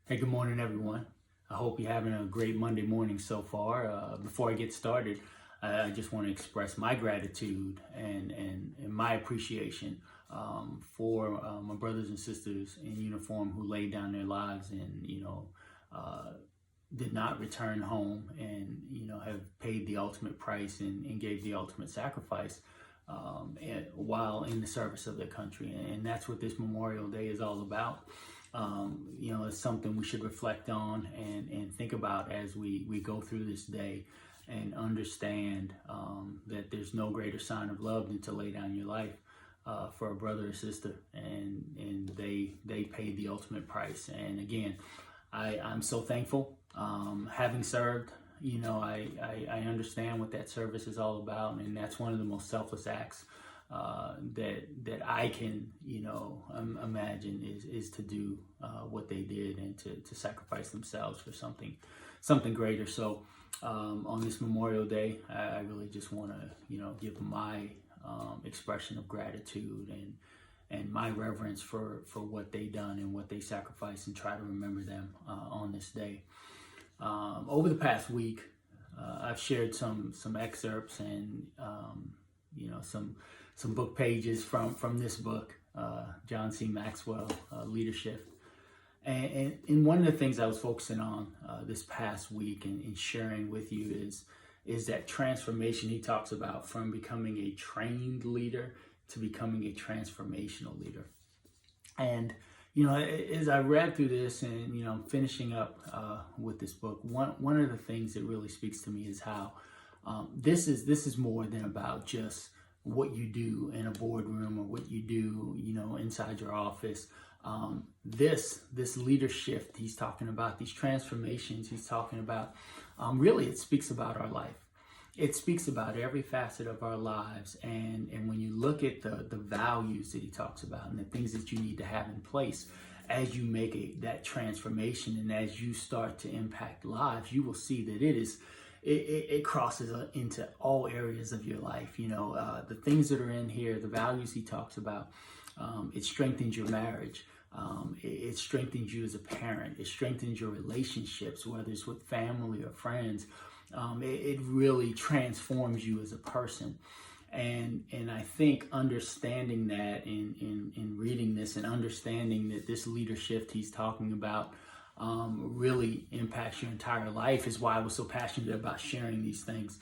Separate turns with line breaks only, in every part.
Hey, good morning, everyone. I hope you're having a great Monday morning so far. Before I get started, I just want to express my gratitude and my appreciation for my brothers and sisters in uniform who laid down their lives and, uh, did not return home and, have paid the ultimate price and gave the ultimate sacrifice while in the service of their country. And that's what this Memorial Day is all about. It's something we should reflect on and think about as we go through this day and understand that there's no greater sign of love than to lay down your life for a brother or sister, and they paid the ultimate price. And again, I'm so thankful. Having served, I understand what that service is all about, and that's one of the most selfless acts that I can imagine is to do what they did and to sacrifice themselves for something greater. So on this Memorial Day, I really just want to give my expression of gratitude and my reverence for what they done and what they sacrificed, and try to remember them on this day. Over the past week, I've shared some excerpts and some book pages from this book, John C. Maxwell, Leadership. And one of the things I was focusing on this past week and sharing with you is that transformation he talks about, from becoming a trained leader to becoming a transformational leader. And as I read through this and I'm finishing up with this book, one of the things that really speaks to me is how this is more than about just what you do in a boardroom or what you do inside your office. This leadership he's talking about, these transformations he's talking about, really it speaks about our life. It speaks about every facet of our lives, and when you look at the values that he talks about and the things that you need to have in place as you make that transformation and as you start to impact lives, you will see that it crosses into all areas of your life. The things that are in here, the values he talks about, it strengthens your marriage. It strengthens you as a parent. It strengthens your relationships, whether it's with family or friends. It really transforms you as a person. And I think understanding that in reading this and understanding that this leadership he's talking about really impacts your entire life is why I was so passionate about sharing these things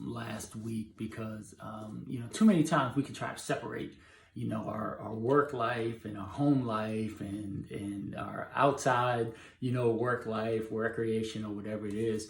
last week, because too many times we can try to separate our work life and our home life and our outside work life, recreation, or whatever it is,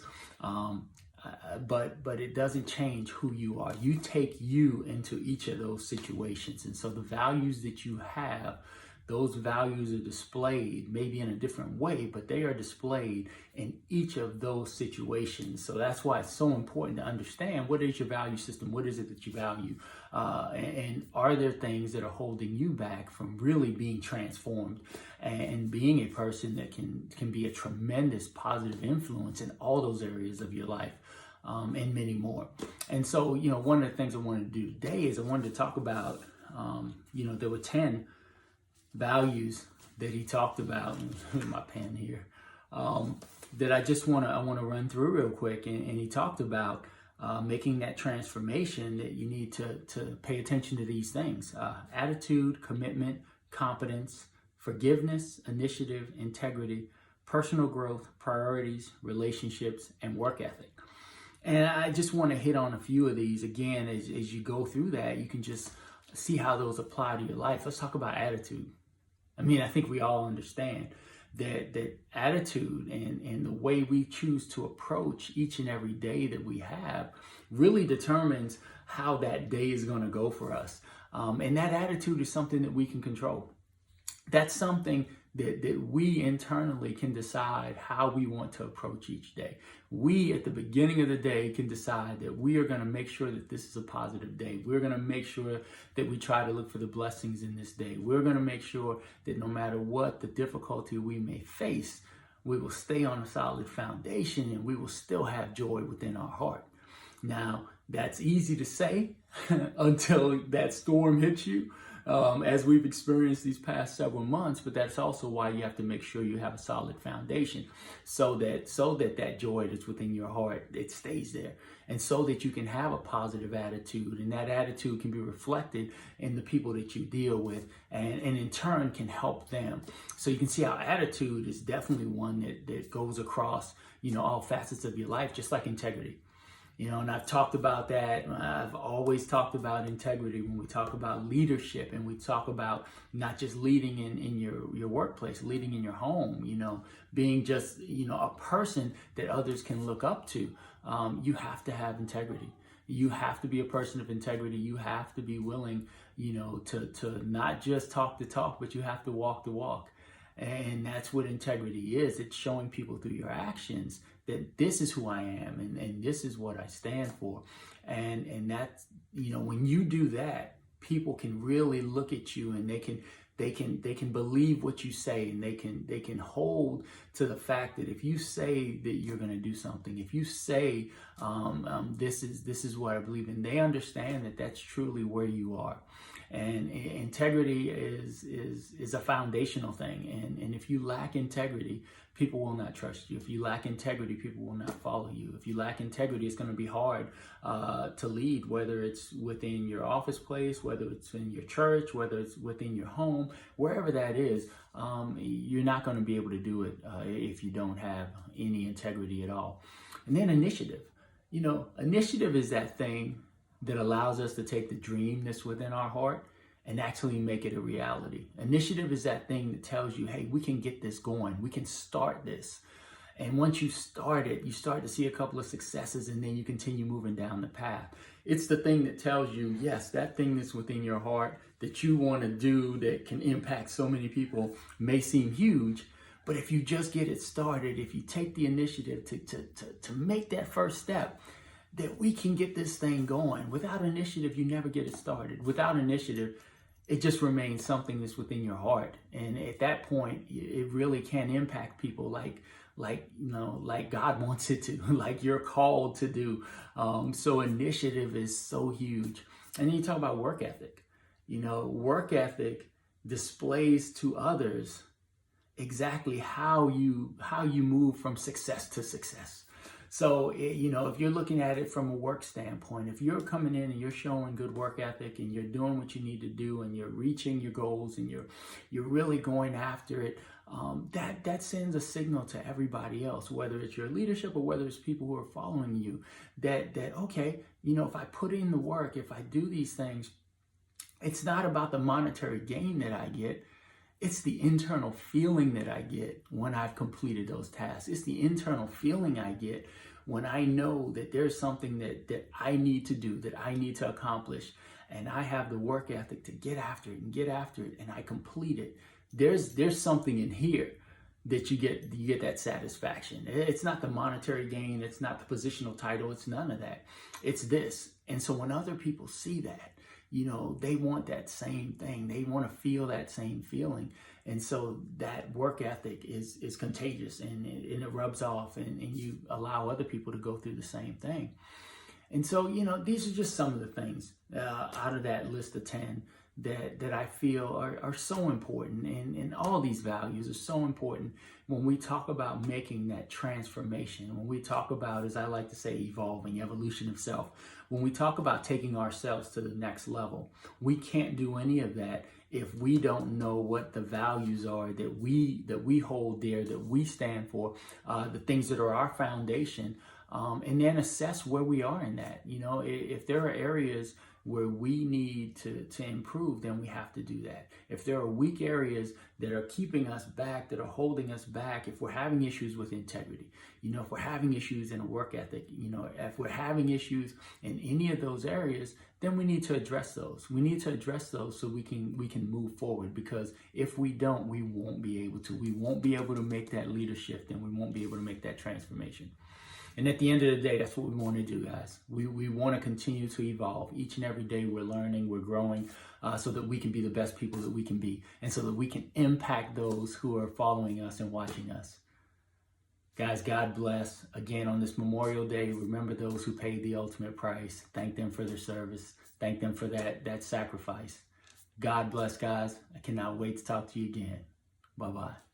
but it doesn't change who you are. You take you into each of those situations, and so the values that you have, those values are displayed maybe in a different way, but they are displayed in each of those situations. So that's why it's so important to understand, what is your value system? What is it that you value? And are there things that are holding you back from really being transformed and being a person that can be a tremendous positive influence in all those areas of your life, and many more? And so, one of the things I wanted to do today is I wanted to talk about, there were 10 values that he talked about, my pen here, that I want to run through real quick. And he talked about making that transformation, that you need to pay attention to these things: attitude, commitment, competence, forgiveness, initiative, integrity, personal growth, priorities, relationships, and work ethic. And I just want to hit on a few of these again. As you go through that, you can just see how those apply to your life. Let's talk about attitude. I think we all understand that attitude and the way we choose to approach each and every day that we have really determines how that day is going to go for us. And that attitude is something that we can control. That's something that we internally can decide how we want to approach each day. We, at the beginning of the day, can decide that we are going to make sure that this is a positive day. We're going to make sure that we try to look for the blessings in this day. We're going to make sure that no matter what the difficulty we may face, we will stay on a solid foundation and we will still have joy within our heart. Now, that's easy to say until that storm hits you. as we've experienced these past several months. But that's also why you have to make sure you have a solid foundation, so that joy that's within your heart, it stays there, and so that you can have a positive attitude, and that attitude can be reflected in the people that you deal with, and in turn can help them. So you can see how attitude is definitely one that goes across, all facets of your life, just like integrity. And I've talked about that. I've always talked about integrity when we talk about leadership, and we talk about not just leading in your workplace, leading in your home, being just, a person that others can look up to. You have to have integrity. You have to be a person of integrity. You have to be willing, to not just talk the talk, but you have to walk the walk. And that's what integrity is. It's showing people through your actions that this is who I am, and this is what I stand for. And that's, when you do that, people can really look at you, and they can believe what you say, and they can hold to the fact that if you say that you're going to do something, if you say this is what I believe in, they understand that that's truly where you are. And integrity is a foundational thing. And if you lack integrity, people will not trust you. If you lack integrity, people will not follow you. If you lack integrity, it's going to be hard to lead, whether it's within your office place, whether it's in your church, whether it's within your home, wherever that is. You're not going to be able to do it if you don't have any integrity at all. And then initiative. Initiative is that thing that allows us to take the dream that's within our heart and actually make it a reality. Initiative is that thing that tells you, hey, we can get this going. We can start this. And once you start it, you start to see a couple of successes, and then you continue moving down the path. It's the thing that tells you, yes, that thing that's within your heart that you want to do that can impact so many people may seem huge, but if you just get it started, if you take the initiative to make that first step, that we can get this thing going. Without initiative, you never get it started. Without initiative, it just remains something that's within your heart. And at that point, it really can impact people like God wants it to, like you're called to do. So initiative is so huge. And then you talk about work ethic. Work ethic displays to others exactly how you move from success to success. So, if you're looking at it from a work standpoint, if you're coming in and you're showing good work ethic, and you're doing what you need to do, and you're reaching your goals, and you're really going after it, that sends a signal to everybody else, whether it's your leadership or whether it's people who are following you, that okay, if I put in the work, if I do these things, it's not about the monetary gain that I get. It's the internal feeling that I get when I've completed those tasks. It's the internal feeling I get when I know that there's something that I need to do, that I need to accomplish, and I have the work ethic to get after it, and I complete it. There's something in here that you get that satisfaction. It's not the monetary gain, it's not the positional title, it's none of that. It's this. And so when other people see that, they want that same thing. They want to feel that same feeling. And so that work ethic is contagious, and it rubs off, and you allow other people to go through the same thing. And so, these are just some of the things out of that list of 10 that I feel are so important. And all these values are so important when we talk about making that transformation, when we talk about, as I like to say, evolving, evolution of self, when we talk about taking ourselves to the next level. We can't do any of that if we don't know what the values are that we hold dear, that we stand for, the things that are our foundation, and then assess where we are in that. If there are areas where we need to improve, then we have to do that. If there are weak areas that are keeping us back, that are holding us back, if we're having issues with integrity, if we're having issues in a work ethic, if we're having issues in any of those areas, then we need to address those. We need to address those so we can move forward, because if we don't, we won't be able to. We won't be able to make that leadership, and we won't be able to make that transformation. And at the end of the day, that's what we want to do, guys. We want to continue to evolve. Each and every day we're learning, we're growing, so that we can be the best people that we can be, and so that we can impact those who are following us and watching us. Guys, God bless. Again, on this Memorial Day, remember those who paid the ultimate price. Thank them for their service. Thank them for that sacrifice. God bless, guys. I cannot wait to talk to you again. Bye-bye.